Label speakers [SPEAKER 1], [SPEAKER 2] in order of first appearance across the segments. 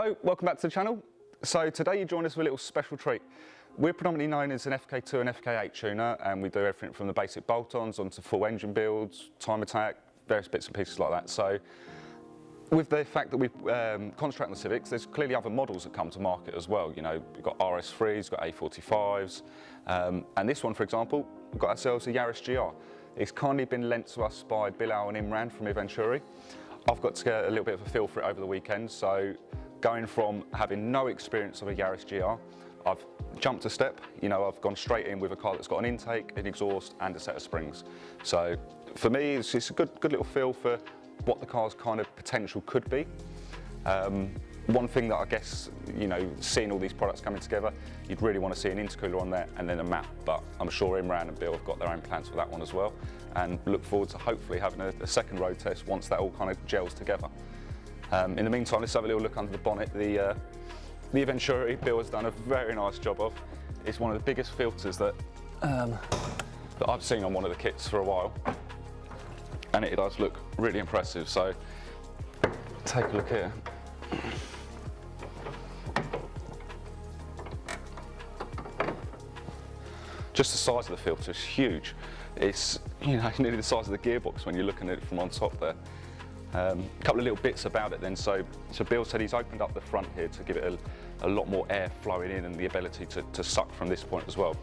[SPEAKER 1] Hello, welcome back to the channel. So today you join us with a little special treat. We're predominantly known as an FK2 and FK8 tuner, and we do everything from the basic bolt-ons onto full engine builds, time attack, various bits and pieces like that. So with the fact that we concentrate on the Civics, there's clearly other models that come to market as well. You know, we've got RS3s, we've got A45s, and this one, for example, we've got ourselves a Yaris GR. It's kindly been lent to us by Bilal and Imran from Eventuri. I've got to get a little bit of a feel for it over the weekend, so going from having no experience of a Yaris GR, I've jumped a step. You know, I've gone straight in with a car that's got an intake, an exhaust and a set of springs. So for me, it's a good little feel for what the car's kind of potential could be. One thing that I guess, you know, seeing all these products coming together, you'd really want to see an intercooler on there and then a map, but I'm sure Imran and Bill have got their own plans for that one as well, and look forward to hopefully having a second road test once that all kind of gels together. In the meantime, let's have a little look under the bonnet. The Eventuri Bill has done a very nice job of. It's one of the biggest filters that I've seen on one of the kits for a while, and it does look really impressive. So take a look here. Just the size of the filter is huge. It's, you know, nearly the size of the gearbox when you're looking at it from on top there. A couple of little bits about it then. So Bill said he's opened up the front here to give it a lot more air flowing in and the ability to suck from this point as well.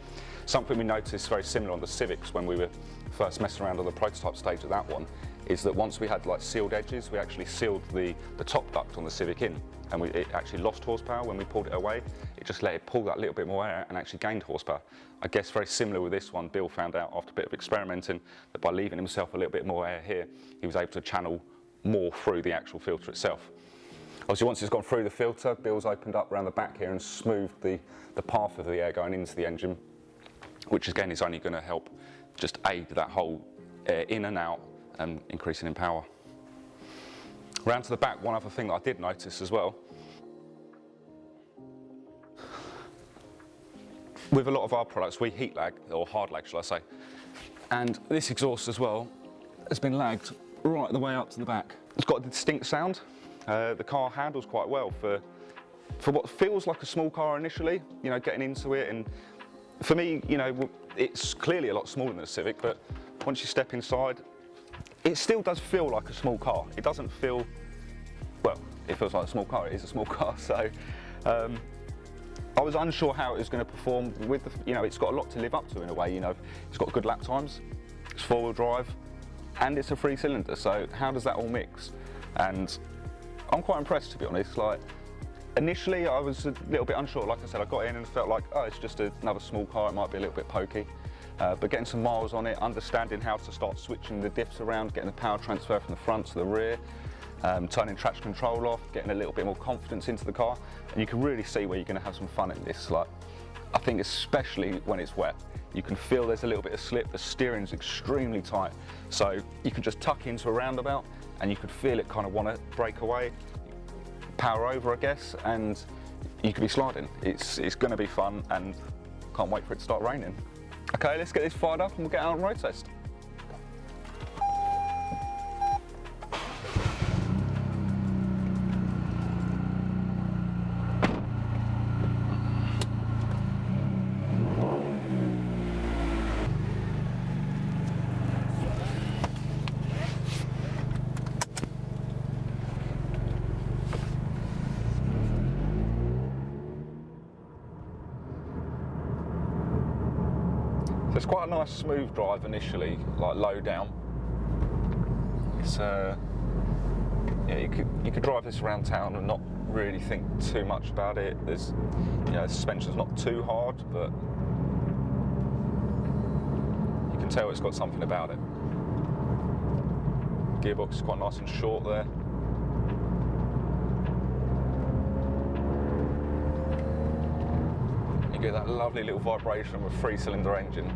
[SPEAKER 1] Something we noticed very similar on the Civics when we were first messing around on the prototype stage of that one, is that once we had like sealed edges, we actually sealed the top duct on the Civic in, and it actually lost horsepower when we pulled it away. It just let it pull that little bit more air and actually gained horsepower. I guess very similar with this one, Bill found out after a bit of experimenting that by leaving himself a little bit more air here, he was able to channel more through the actual filter itself. Obviously once it's gone through the filter, Bill's opened up around the back here and smoothed the path of the air going into the engine, which again is only going to help just aid that whole air in and out and increasing in power. Round to the back, one other thing that I did notice as well, with a lot of our products we heat lag, or hard lag shall I say, and this exhaust as well has been lagged right the way up to the back. It's got a distinct sound. The car handles quite well for what feels like a small car initially, you know, getting into it. And for me, you know, it's clearly a lot smaller than a Civic, but once you step inside, it still does feel like a small car. It doesn't feel, well, it feels like a small car. It is a small car. So I was unsure how it was going to perform with the, you know, it's got a lot to live up to in a way. You know, it's got good lap times, it's four-wheel drive, and it's a 3-cylinder. So how does that all mix? And I'm quite impressed, to be honest. Like, initially I was a little bit unsure. Like I said, I got in and felt like, oh, it's just another small car, it might be a little bit pokey. But getting some miles on it, understanding how to start switching the diffs around, getting the power transfer from the front to the rear, turning traction control off, getting a little bit more confidence into the car, and you can really see where you're going to have some fun in this. Like, I think especially when it's wet, you can feel there's a little bit of slip. The steering's extremely tight, so you can just tuck into a roundabout and you could feel it kind of want to break away, power over I guess, and you could be sliding. It's going to be fun, and can't wait for it to start raining. Okay, let's get this fired up and we'll get out on road test. It's quite a nice smooth drive initially, like low down. It's yeah, you could drive this around town and not really think too much about it. There's, you know, the suspension's not too hard, but you can tell it's got something about it. Gearbox is quite nice and short there. You get that lovely little vibration with a 3-cylinder engine.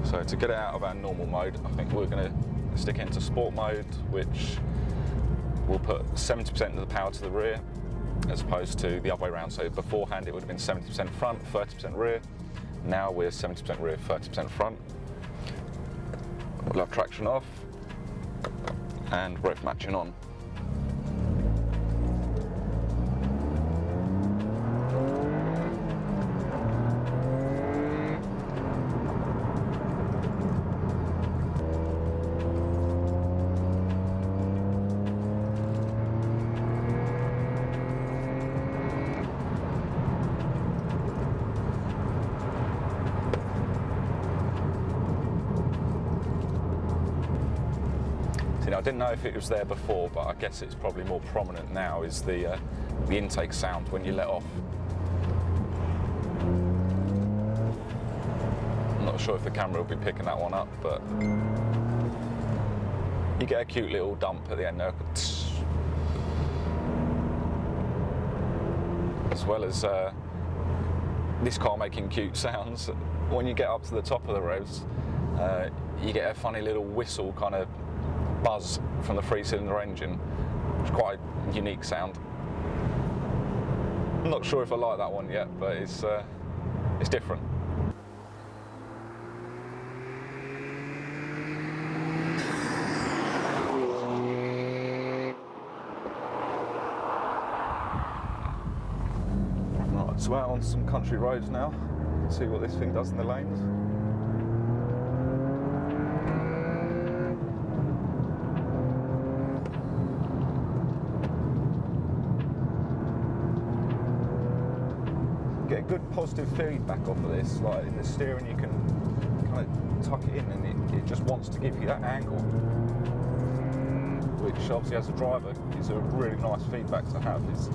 [SPEAKER 1] So to get it out of our normal mode, I think we're going to stick it into sport mode, which will put 70% of the power to the rear, as opposed to the other way around. So beforehand it would have been 70% front, 30% rear. Now we're 70% rear, 30% front. We'll have traction off and rev matching on. You know, I didn't know if it was there before, but I guess it's probably more prominent now, is the intake sound when you let off. I'm not sure if the camera will be picking that one up, but you get a cute little dump at the end there. As well as this car making cute sounds, when you get up to the top of the revs, you get a funny little whistle kind of buzz from the 3-cylinder engine, which is quite a unique sound. I'm not sure if I like that one yet, but it's different. Right, so out on some country roads now, see what this thing does in the lanes. Get good positive feedback off of this. Like in the steering, you can kind of tuck it in, and it just wants to give you that angle, which obviously as a driver is a really nice feedback to have. Is,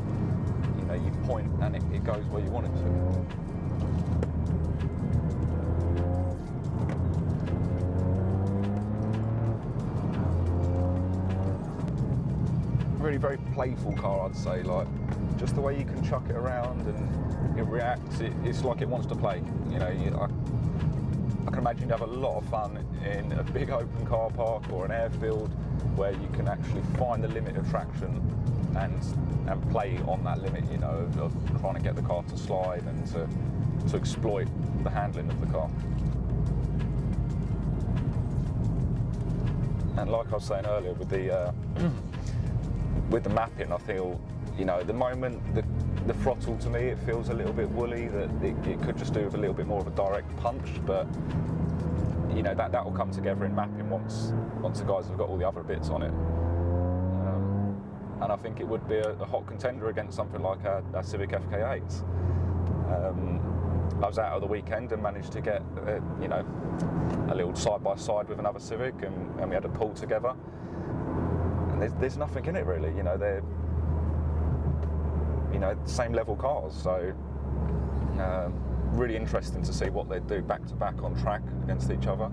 [SPEAKER 1] you know, you point and it goes where you want it to. Really very playful car, I'd say. Like just the way you can chuck it around and it reacts, it's like it wants to play. You know, I can imagine you have a lot of fun in a big open car park or an airfield where you can actually find the limit of traction and play on that limit, you know, of trying to get the car to slide and to exploit the handling of the car. And like I was saying earlier, with the mapping, I feel, you know, at the moment the throttle to me, it feels a little bit woolly, that it could just do with a little bit more of a direct punch, but you know, that will come together in mapping once the guys have got all the other bits on it. And I think it would be a hot contender against something like our Civic FK8. I was out of the weekend and managed to get you know, a little side-by-side with another Civic, and we had a pull together. And there's nothing in it really, you know, they're, you know, same level cars, so really interesting to see what they do back to back on track against each other.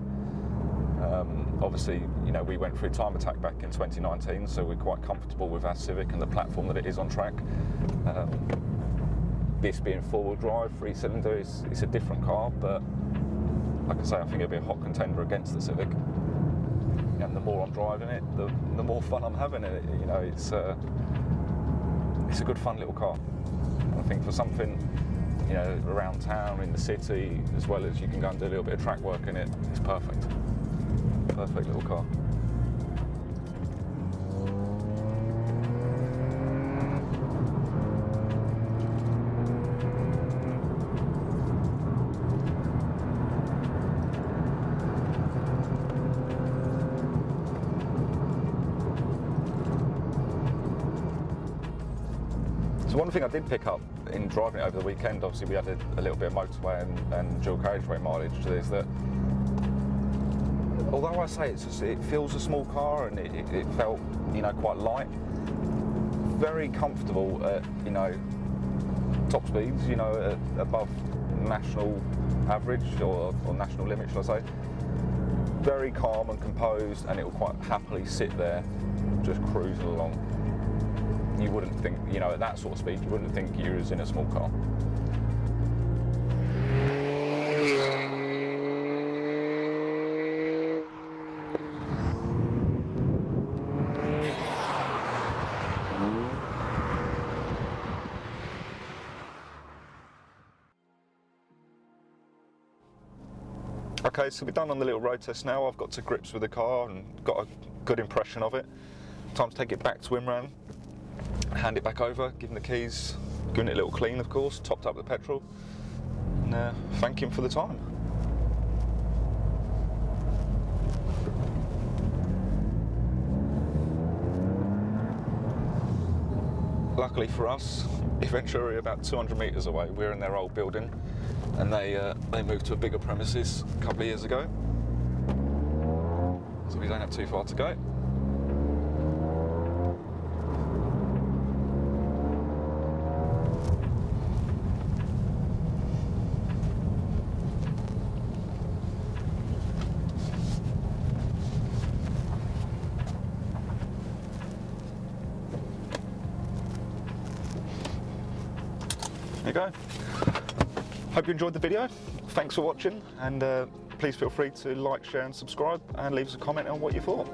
[SPEAKER 1] Obviously, you know, we went through Time Attack back in 2019, so we're quite comfortable with our Civic and the platform that it is on track. This being 4-wheel drive, 3-cylinder, it's a different car, but like I say, I think it'll be a hot contender against the Civic. And the more I'm driving it, the more fun I'm having in it. You know, it's a good fun little car. And I think for something, you know, around town, in the city, as well as you can go and do a little bit of track work in it, it's perfect. Perfect little car. So one thing I did pick up in driving it over the weekend, obviously we had a little bit of motorway and dual carriageway mileage, is that although I say it feels a small car and it felt, you know, quite light, very comfortable at, you know, top speeds, you know, above national average or national limit, shall I say. Very calm and composed, and it will quite happily sit there just cruising along. You wouldn't think, you know, at that sort of speed, you wouldn't think you was in a small car. Okay, so we're done on the little road test now. I've got to grips with the car and got a good impression of it. Time to take it back to Imran, hand it back over, give him the keys, giving it a little clean, of course, topped up the petrol, and thank him for the time. Luckily for us, Eventuri are about 200 metres away. We're in their old building, and they moved to a bigger premises a couple of years ago, so we don't have too far to go. you go. Hope you enjoyed the video. Thanks for watching, and please feel free to like, share and subscribe, and leave us a comment on what you thought.